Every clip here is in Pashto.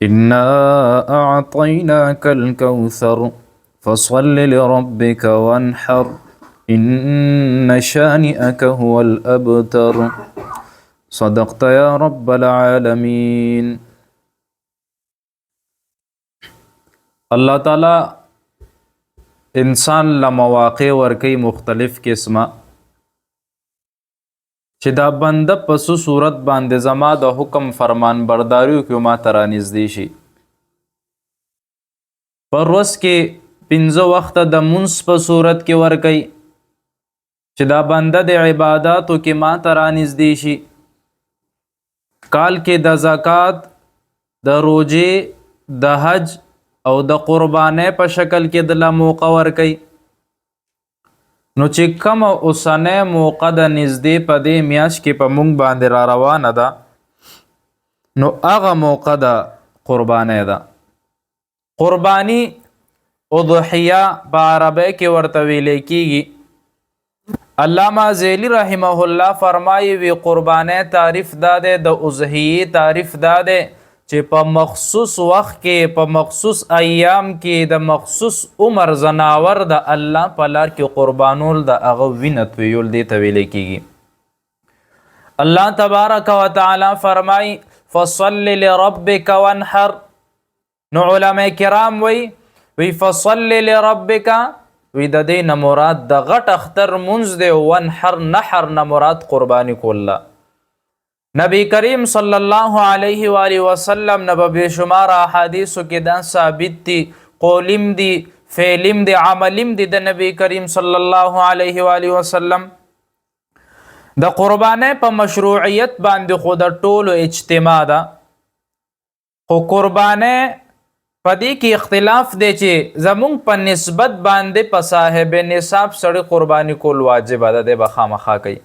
إنا أعطيناك الكوثر فصل لربك وانحر إن شانئك هو الأبتر. صدقت يا رب العالمين. اللہ تعالی انسان له مواقع ورکی مختلف قسمه چې دا بنده پسو صورت باندې زما د حکم فرمان برداریو کې ما ته رانږدې شي. پر ورځ کې 5 وخته د مونځ په صورت کې ورکی چې دا بنده د عباداتو کې ما ته رانږدې شي. کال کې د زکات، د روجې، د حج او د قربانۍ په شکل کې د لا موقع ورکی. نو چې کوم اوسنۍ موقع د نږدې په دې میاشت کې په مونږ باندې را روانه ده، نو هغه موقع د قربانۍ ده. قربانی اضحیه په عربی کې ورته ویلی کیږي. علامه ذیلی رحمه الله فرمایي وی قربانۍ تعریف دا دی، د اضحیې تعریف دا دی چې په مخصوص وخت کې، په مخصوص ایام کې د مخصوص عمر زناور د الله په لار کې قربانول د هغه وینه تویول دې ته ویلی کیږي. الله تبارک و تعالی فرمای فصل لربک وانحر. نو علماء کرام وی فصل لربک، وی د دې نه مراد د غټ اختر منځ دی، وانحر نحر نه مراد قربانی کوله. نبی کریم صلی الله علیه و آله وسلم نه به بشمار احادیثو کې دا ثابت دي، قولیم دي، فعلیم دي، عملیم دي د نبی کریم صلی الله علیه و آله وسلم. د قربانۍ په مشروعیت باندې خو د ټولو اجتماع ده، خو قربانۍ په دې کې اختلاف دی چې زمونږ په نسبت باندې په صاحب نصاب سړی قربانی کول واجب ده، دی به خامخا کوي،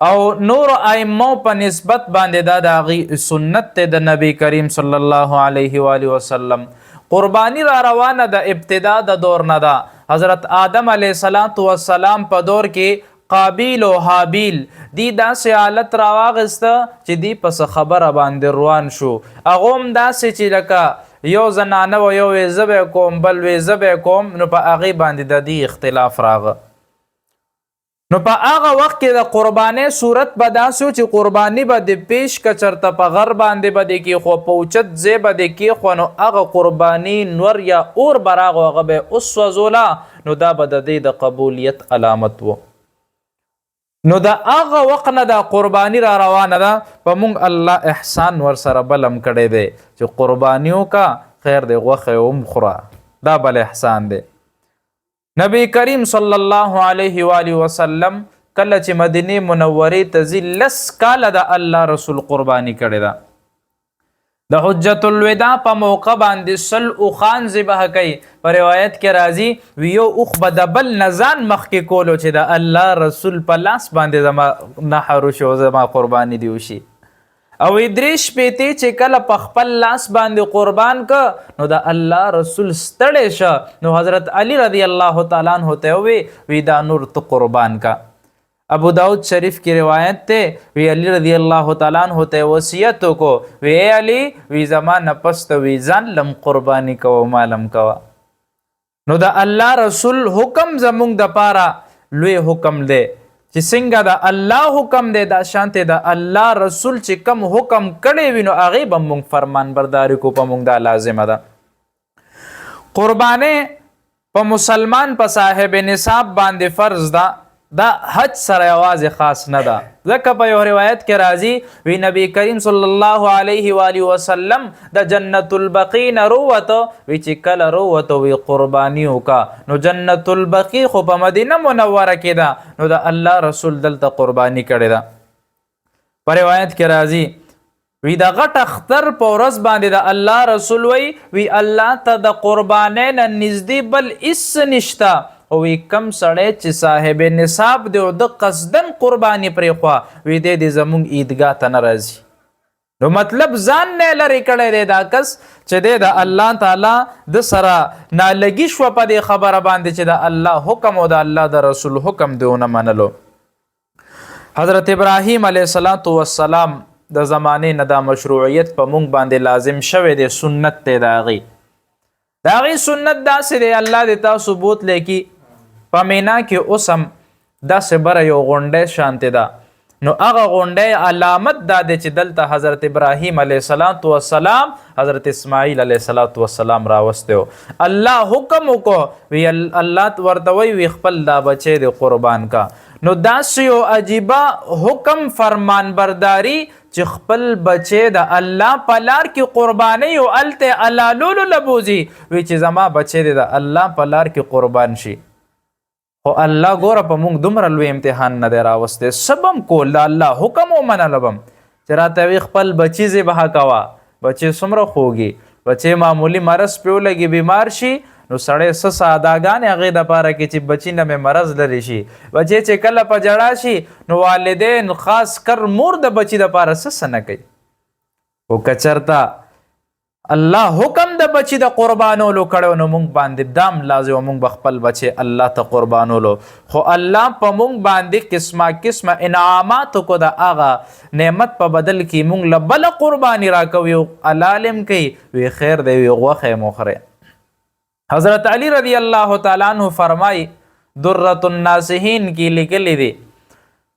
او نور ائمه په نسبت باندې دا د هغې سنت دی د نبی کریم صلی الله علیه و آله وسلم. قربانی را روانه د ابتدا د دور نه ده. حضرت آدم علیه السلام په دور کې قابیل و حابیل دی داسې حالت راواغسته چې دی پس خبره باندې روان شو. هغه هم داسې چې لکه یو زنانه و یو وی زه به کوم بل وی زه به کوم، نو په هغې باندې د دې اختلاف راغه. نو په هغه وخت کې د قربانۍ صورت به داسې و چې قرباني به د پیش که چرته په غر باندې به دې کېښو، په اوچت ځای به دې کېښو، نو هغه قرباني نور یا اور به راغو، هغه به یې وسوځوله، نو دا به د دې د قبولیت علامت و. نو د هغه وخت نه دا قرباني را روانه ده. په مونږ الله احسان ورسره بلم کړی دی چې قرباني وکړه، خیر دی غوښه یې هم خوره، دا بل احسان دی. نبی کریم صلی الله علیه و آله وسلم کله چې مدینه منورې ته ځي 10 کاله د الله رسول قربانی کړې ده. د حجت الوداع په موقع باندې 100 اوښان ذبح کوي. په روایت کې راځي وی یو اوښ به د بل نه ځان مخکې کولو چې د الله رسول په لاس باندې زما نحر وشي او زما قربانی دی وشي. او 3 شپېتې چې کله په خپل لاس باندې قربان که، نو د الله رسول ستړی شه، نو حضرت علی رضی الله تعالی عنہ ته وی دا نور ته قربان کا. ابو داود شریف کی روایت ته وی علی رضی الله تعالی عنہ ته وصیت وکړو، وی علی وی زما نه پس ته وی ځان لم قربانی کوه مالم کوه. نو د الله رسول حکم زمونږ د پاره لوی حکم دی چې څنګه د الله حکم دی دا شانته د الله رسول چې کم حکم کړی وي نو هغې به مونږ فرمان برداري کو، په مونږ دا لازمه ده. قربانۍ په مسلمان په صاحب نصاب باندې فرض ده، دا حج سره یوازې خاص نه ده. ځکه په یو روایت کې راځي وی نبی کریم صلی الله علیه و آله وسلم د جنت البقیع نه رووته، وی چې کله رووته وی قربانی وکړه. نو جنت البقیع خو په مدینه منوره کې ده، نو د الله رسول دلته قربانی کړې ده. په روایت کې راځي وی د غټ اختر په ورځ باندې د الله رسول وی الله ته د قربانۍ نه نږدې بل هېڅ نشته، او وی کم سړی چې صاحب نصاب دی او د قصدن قربانی پرېښوه، وی دی د زمونږ عیدګاه ته نه راځي. نو مطلب ځان نه لرې کړی دی دا کس چې دی د الله تعالی د سره نالګي شوه په دې خبره باندې چې د الله حکم او د الله د رسول حکم دی ونه منلو. حضرت ابراهیم علیه السلام د زمانه نه دا مشروعیت په مونږ باندې لازم شوه دی، سنت ته داغي سنت داسې دی. الله دې تاسو بوتلی کی په مینا کې اوسم داسې بره یو غونډی شانتې ده، نو هغه غونډی علامت دا دی چې دلته حضرت ابراهیم علیه السلام حضرت اسماعیل علیه السلام راوستی. الله حکم وکړو، وی الله ورته وی خپل دا بچی دی قربان کا. نو داسې یو عجیبه حکم فرمان برداری چې خپل بچی د الله په لار کې قرباني او الته علالولو لبوزي، وی چې زما بچی دی د الله په لار کې قربان شي. خو الله ګوره په موږ دومره لوی امتحان نه دی راوستی، سبم کول د الله حکم ومنلبم چې راته وی خپل بچی ذبح کوه. بچی څومره خوږي، بچی معمولی مرض پې ولګي بیمار شي، نو سړی څه سادهګانې هغې دپاره کې چې بچي نه مې مرض لرې شي. بچی چې کله په جړا شي نو والدین خاص کر مور د بچي دپاره څه نه کوي. خو که چېرته الله حکم د بچي د قربانولو کړی نو موږ باندې دام لازم، موږ به خپل بچی الله ته قربانولو. خو الله په موږ باندې قسمه قسمه انعامات کو د هغه نعمت په بدل کې موږ له بله قرباني راکوي، علالم کوي وی خیر دی وی غوښه یې مخوری. حضرت علی رضی الله تعالی عنہ فرمای درۃ الناصحین کی لیکلی دی،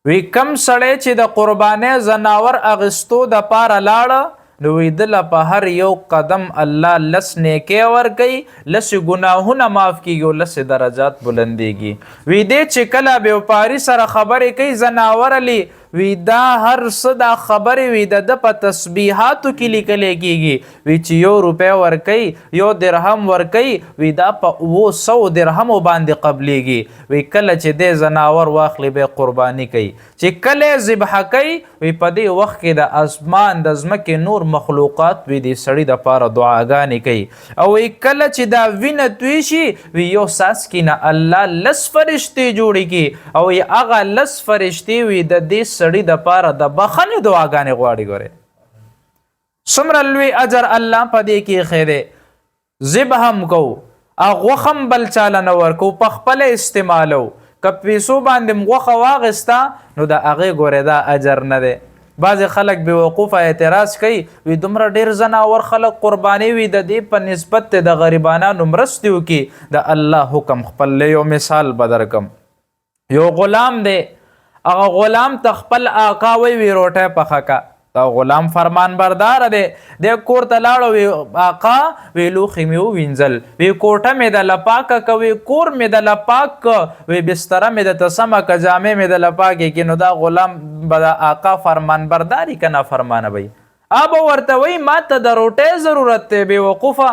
وی کم سړی چې د قربانه زناور اغستو د پاره لاړه نو وی دل په هر یو قدم الله لس نیکې ورکوي، لس ګناهونه معاف کیږي، لس درجات بلندیږي. وی دې چې کله بیوپاری سره خبرې کوي زناور علی، وی دا هر څه دا خبرې وی د په تسبیحاتو کې لیکلی کیږي. وی چې 1 روپۍ ورکوي 1 درهم ورکوي، وی دا په 100 درهمو باندې قبلیږي. وی کله چې دې زناور واخلي به قرباني کوي، چې کله ذبح کوي وی په دې وخت کې د اسمان د ځمکې نور مخلوقات وی دې سړي د پاره دعاګانې کوي. او وی کله چې دا وینه توی شي وی یو ساس کې نه الله لس فرشتې جوړې کی، او وی هغه لس فرشتې وی د دې سړي د پاره د بخښنې دعاګانې غواړي. ګورې څومره لوی اجر الله په دې کې خیری. ذبح هم کو غوښه هم بل چاله نه ورکو، په خپله استعمالو. که پیسو باندې غوښه واغسته نو د هغې ګورې دا اجر نه دی. بعضې خلک بېوقوفه اعتراض کوي، وی دومره ډېر زناور خلک قرباني وي د دې په نسبت د غریبانانو مرستې وکړي. د الله حکم خپل یو مثال به درکم. یو غلام دی، هغه غلام ته خپل آقا وی روټۍ پخه که. دا غلام فرمان بردار دی، د کور ته لاړو وی آقا وی لوښي مې ووینځل، وی کوټه مې د لپاکه که، وی کور مې د لپاک که، وی بستره مې د تسمه که، جامې مې د لپاکې کې. نو دا غلام به د آقا فرمان برداري که نافرمانه وی؟ به ورته وی ما ته د روټۍ ضرورت دی بېوقوفه،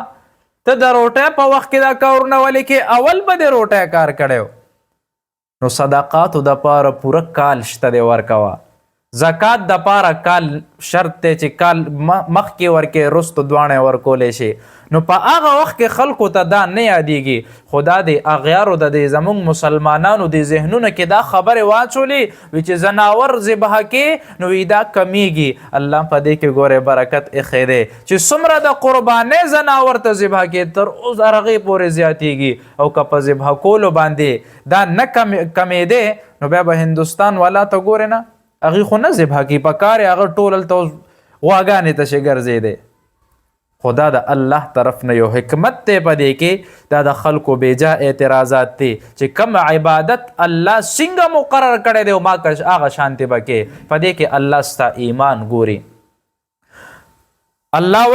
ته د روټۍ په وخت کې دا کارونه ولې کې؟ اول به د روټۍ کار کړی. نو صدقاتو د پاره پوره کال شته دی ورکوه. زکات د پاره کال شرط دی چې کال مخکې ورکې رستو دواړې ورکولی شي. نو په هغه وخت کې خلکو ته دا نه یادېږي، خو دا د اغیارو د زموږ مسلمانانو د ذهنونو کې دا خبرې واچولې وي چې زناور ذبح کې نو دا کمیږي. الله په دې کې ګورې برکت ایښی دی چې څومره د قربانۍ زناور ته ذبح کې تر اوس هغې پورې زیاتېږي. او که په ذبح کولو باندې دا نه کمېدی نو بیا به هندوستان والا ته ګورې نه، هغې خو نه ذبح کي، په کار یې هغه ټول هلته غواګانې ته چې ګرځېدی. خو دا د الله طرف نه یو حکمت دی په دې کې، دا د خلکو بیجا اعتراضات دي چې کوم عبادت الله څنګه مقرر کړی دی او ما هغه شانتې به کې. په دې کې الله ستا ایمان ګوري. الله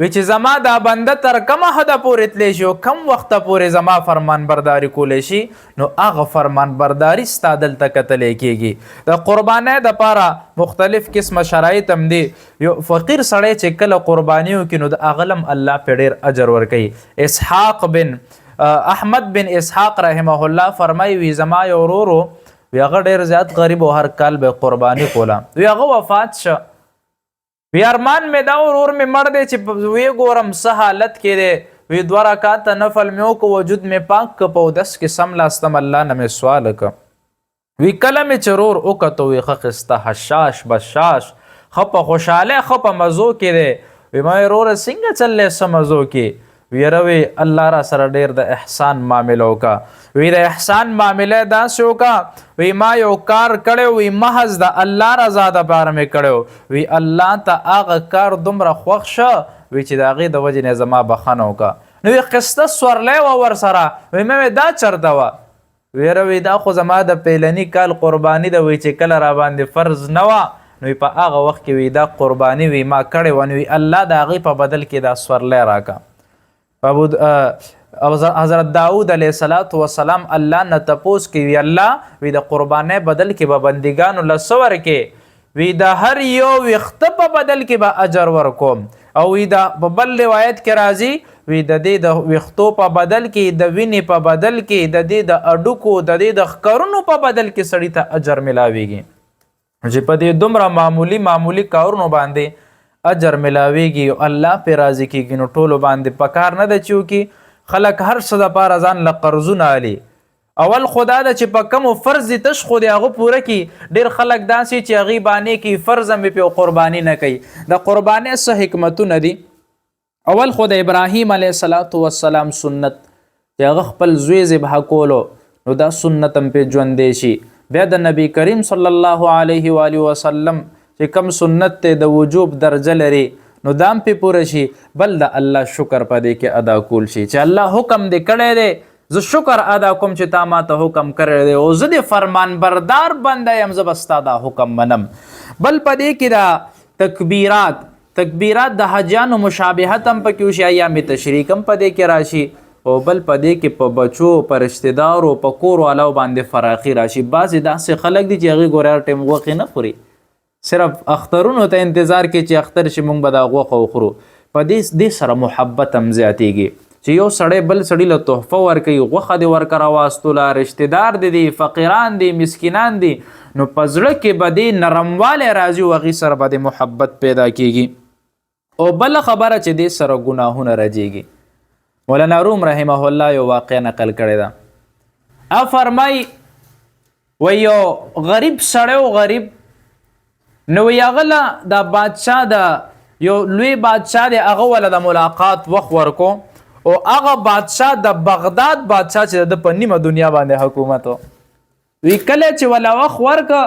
وی چې زما دا بنده تر کومه حده پورې تلی شي او کم وخته پورې زما فرمان برداري کولی شي، نو هغه فرمان برداري ستا دلته کتلی کېږي. د قربانۍ دپاره مختلف قسمه شرایط هم دي. یو فقیر سړی چې کله قرباني وکړي نو د هغه هم الله پرې ډېر اجر ورکوي. اسحاق بن احمد بن اسحاق رحمه الله فرمایي وي زما یو ورور وي هغه ډېر زیات غریب او هر کال به قرباني کوله، وي هغه وفات شه. وی ارمان مې دا ورور مې مړ دی چې وی ګورم څه حالت کې دی. وی 2 رکعاته نفل مې وکړو، وجود مې پاک که، په اودس کې سملاستم، الله نه مې سوال که. وی کله مې چې ورور وکتو وی ښه ښایسته حشاش بشاش، ښه په خوشحالۍ ښه په مزو کې دی. وی ما وروره څنګه چللی څه مزو کې؟ ویره وی الله را سره ډیر د احسان معامله وکړه. وی د احسان معامله داسې وکړه وی ما یو کار کړی وی محض د الله رضا دپاره مې کړی وی الله ته هغه کار دومره خوښ شه وی چې د هغې د وجې نه زما بخښنه وکړه. نو وی قسطه سورلی وه ورسره وی مې دا چرته وه ویره وی دا خو زما د پیلني کال قرباني ده وی چې کله را باندې فرض نه وه نو په هغه وخت کې وی دا قرباني وی ما کړې وه نو وی الله د هغې په بدل کې دا سورلی راکړه. حضرت داود علیه السلام الله نه تپوس کوي وی الله وی د قربانۍ بدل کې به بندګانو له څه ورکې وی د هر یو ویښته په بدل کې به اجر ورکوم. او وی دا په بل روایت کې راځي وی د دې د ویښتو په بدل کې د وینې په بدل کې د دې د اډوکو د دې د ښکرونو په بدل کې سړي ته اجر ملاویږي چې په دې دومره معمولی کارونو باندې اجر ملاویږي او الله پې راضي کېږي. نو ټولو باندې پکار نه ده چې وکړي خلک هر څه دپاره ځان له قرضونه علي. اول خو دا ده چې په کومو فرض دي تش خو د هغه پوره کړي. ډېر خلک داسې چې هغې بانې کوي فرض هم یې پې قرباني نه کوي. د قربانۍ څه حکمتونه دي. اول خو د ابراهیم علیه السلام سنت چې هغه خپل زوی ذبحه کولو نو دا سنت هم پې ژوندی شي. بیا د نبی کریم صلی الله علیه و آله وسلم چې کم سنت ته د وجوب درجه لري نو دام پې پوره شي. بل د الله شکر په دې کې ادا کول شي چې الله حکم دې کړی دی زه شکر ادا کوم چې تا ما ته حکم کړی دی او زه د فرمان بردار بنده یم زه به ستا دا حکم منم. بل په دې کې دا تکبیرات د حجیانو مشابهت هم پکې وشي ایام تشریق هم په دې کې راشي او بل په دې کې په بچو په رشتهدارو په کور والو باندې فراخي راشي. بعضې داسې خلک دي چې هغې ګورې هر ټایم غوښې نه خوري صرف اخترونو ته انتظار کې چې اختر شي موږ به دا غوښه وخورو. په دې سره محبت هم زیاتېږي چې یو سړی بل سړي له تحفه ورکوي غوښه دې ورکه راواستوله رشتهدار دې دي فقیران دي مسکینان دي نو په زړه کې به دې نرموالی راځي او هغې سره به د محبت پیدا کېږي. او بله خبره چې دې سره ګناهونه رجېږي. مولانا روم رحمه الله یو واقع نقل کړې ده. فرمایي و یو غریب سړی و غریب نو هغه د بادشاه د یو لوی بادشاه دی هغه وله د ملاقات وخت ورکو او هغه بادشاه د بغداد بادشاه چې د په نیمه دنیا باندې حکومت و وی کله چې وله وخت ورکه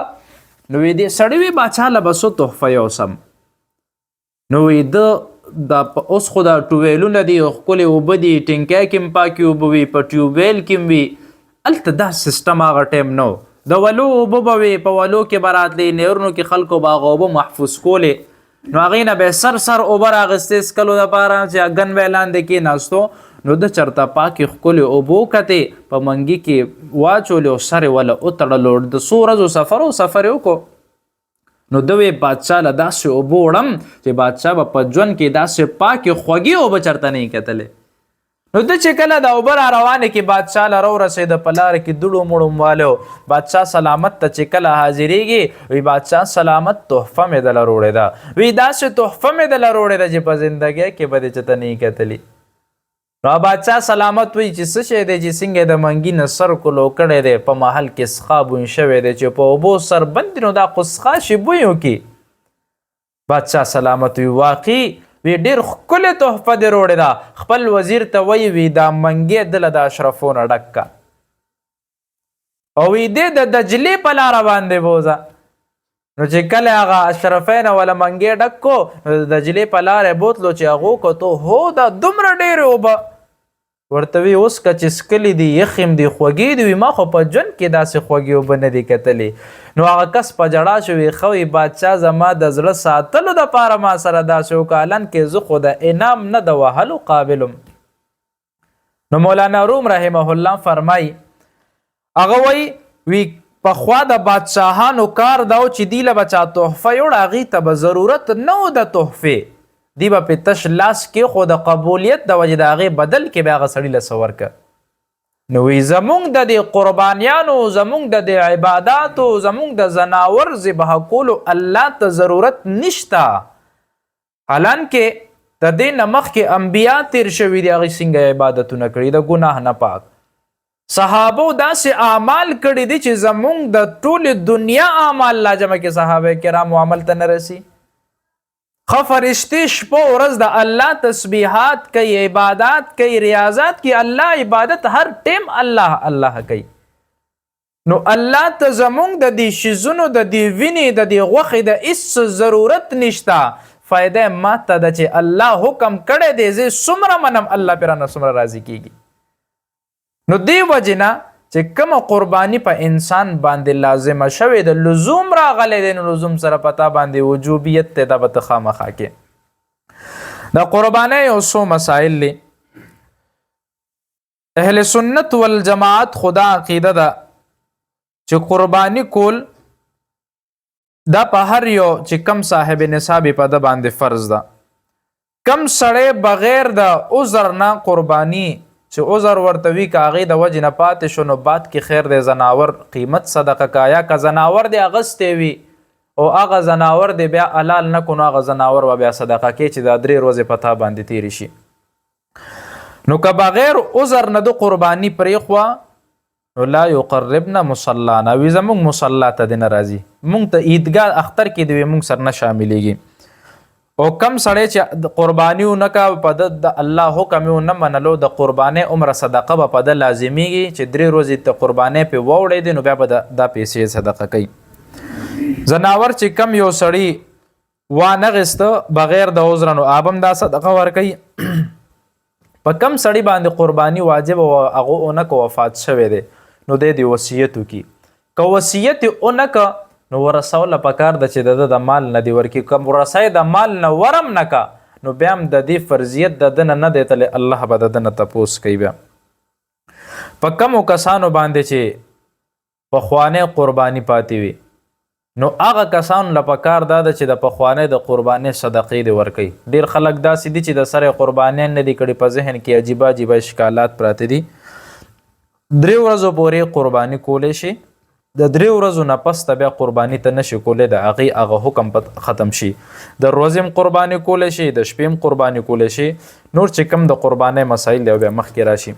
نو وی دې سړی وی بادشاه له به څه تحفه یوسم نو وی د اوس خو د ټوبیلونه دي ښکلې اوبه دي ټینکی کې هم پاکې اوبه وي په ټیوبویل کې هم وي هلته دا سیسټم هغه ټایم نه و. د ولو اوبه به وي په ولو کې به راتلې نهرونو کې خلکو به هغه اوبه محفوظ کولې نو هغې نه به سر اوبه راغستې څکلو دپاره چې ګن به یې لاندې کېناستو نو د چرته پاکې ښکلې اوبه وکتې په منګي کې واچولې او سر یې وله وتړلو د څو ورځو سفر یې وکړو نو د وی بادشاه له داسې اوبه وړم چې بادشاه به په ژوند کې داسې پاکې خوږې اوبه چرته نه یې کتلې. نو د چې کله د اوبه را روانې کې بادشاه له راورسېده په لاره کې دوړو موړو والو بادشاه سلامت ته چې کله حاضرېږي وی بادشاه سلامت تحفه مې دله روړې ده وی داسې تحفه مې دله روړې ده چې په زندګۍ کې به دې چېرته نه یې کتلي. نو بادشاه سلامت وی چې څه شی دی چې څنګه د منګي نه سر کلو کړی دی په محل کې سخا بوی شوی دی چې په اوبو سر بند نو دا خو سخا شي بوی وکړي. بادشاه سلامت وی واقعي وی ډېر ښکلې تحفه دې روړې ده خپل وزیر ته وی وی دا منګې دله د اشرفونه ډک که او وی دې د دجلې په لاره باندې بوځه. نو چې کله هغه اشرفین وله منګې ډک کو نو د دجلې په لاره یې بوتلو چې هغو کتو هو دا دومره ډېرې اوبه ورته وی اوس که چې څکلي دي یخې هم دي خوږې دي وي ما خو په ژوند کې داسې خوږې اوبه نه دي کتلې. نو هغه کس په ژړا شو وی ښه وي بادشاه زما د زړه ساتلو دپاره ما سره داسې وکړه الان کې زه خو د انعام نه د وهلو قابلم. نو مولانا روم رحمه الله فرمایي هغه وی پخوا د بادشاهانو کار دا و چې دی له به چا تحفه یوړه هغې ته به ضرورت نه و د تحفې دی به پې تش لاس کې خو د قبولیت د وجې د هغې بدل کې به هغه سړي له څه ورکه. نو وی زمونږ د دې قربانیانو زمونږ د دې عباداتو زمونږ د زناور ذبحه کولو الله ته ضرورت نشته حالانکې د دې نه مخکې انبیا تیر شوي دي هغې څنګه عبادتونه کړي د ګناه نه پاک صحابو داسې اعمال کړي دي چې زمونږ د ټولې دنیا اعمال لا جمع کې صحابه کرامو عمل ته نه رسي. فرشتي شپه ورځ د الله تسبیحات کوي، عبادات کوي، ریاضات کوي، الله عبادت هر ټیم الله الله کوي. نو الله ته زمونږ د دې شیزونو د دې وینې د دې غوښې د هیڅ ضرورت نشته. فایده ماته ده چې الله حکم کړی دی، زه څومره منم الله پرانه څومره راضي کیږي. نو دې وجې نه چې کومه قرباني په انسان باندې لازمه شوې د لزوم راغلی دی، نو لزوم سره پتا باندې وجوبیت ته دا به ته خامخا کې. د قربانۍ یو څو مسایل دي. اهل سنت والجماعت خدا عقیده ده چې قرباني کول دا په هر یو چې کم صاحب نصاب په د باندې فرض ده. کم سړی بغیر د عذر نه قرباني چې عذر ورته وي که هغې د وجې نه پاتې شو، نو بعد کې خیر دی زناور قیمت صدقه کا، یا که زناور دی اغستی وي او هغه زناور دی بیا حلال نه کړو، نو هغه زناور به بیا صدقه کې چې دا 3 ورځې په تا باندې تیرې شي. نو که بغیر عذر نه د قرباني پرېښوه، نو لا یقربنا مصلانا، وي زمونږ مصلا ته دی نه راځي، مونږ ته عیدګاه اختر کې دی مونږ سره نه شاملېږي. او کم سړی چې قرباني ونه کا په د الله حکم یې ونه منلو، د قربانۍ عمره صدقه به په د لازمیږي چې 3 ورځې ته قربانۍ پې واوړی دی، نو بیا به دا پیسې صدقه کوي. زناور چې کم یو سړي وانغسته بغیر د عذر، نو آبم دا صدقه ورکوي. په کم سړي باندې قرباني واجب او هغه ونه که وفات شوی دی، نو دی وصیت وکړي. که وصیت یې ونه که، نو ورثوله پکار ده چې د مال نه دی ورکړي. که ورثه د مال نه ورم نه کا، نو بیا هم د دې فرضیت د ده نه دی تللی، الله به د ده نه تپوس کوي. بیا په کمو کسانو باندې چې پخوانۍ قرباني پاتې وي، نو هغه کسانو له پکار دا ده چې د پخوانۍ د قربانۍ صدقې دی ورکوي. ډېر خلک داسې دي چې د سره قربانۍ نه دي کړي، په ذهن کې عجیبه عجیبه اشکالات پراته دي. 3 ورځو پورې قرباني کولی شي، د 3 ورځو نه پس ته بیا قرباني ته نشي کولی، د هغې هغه حکم ختم شي. د ورځې هم قرباني کولی شي، د شپې هم قرباني کولی شي. نور چې کوم د قربانۍ مسایل دی بیا مخکې راشي.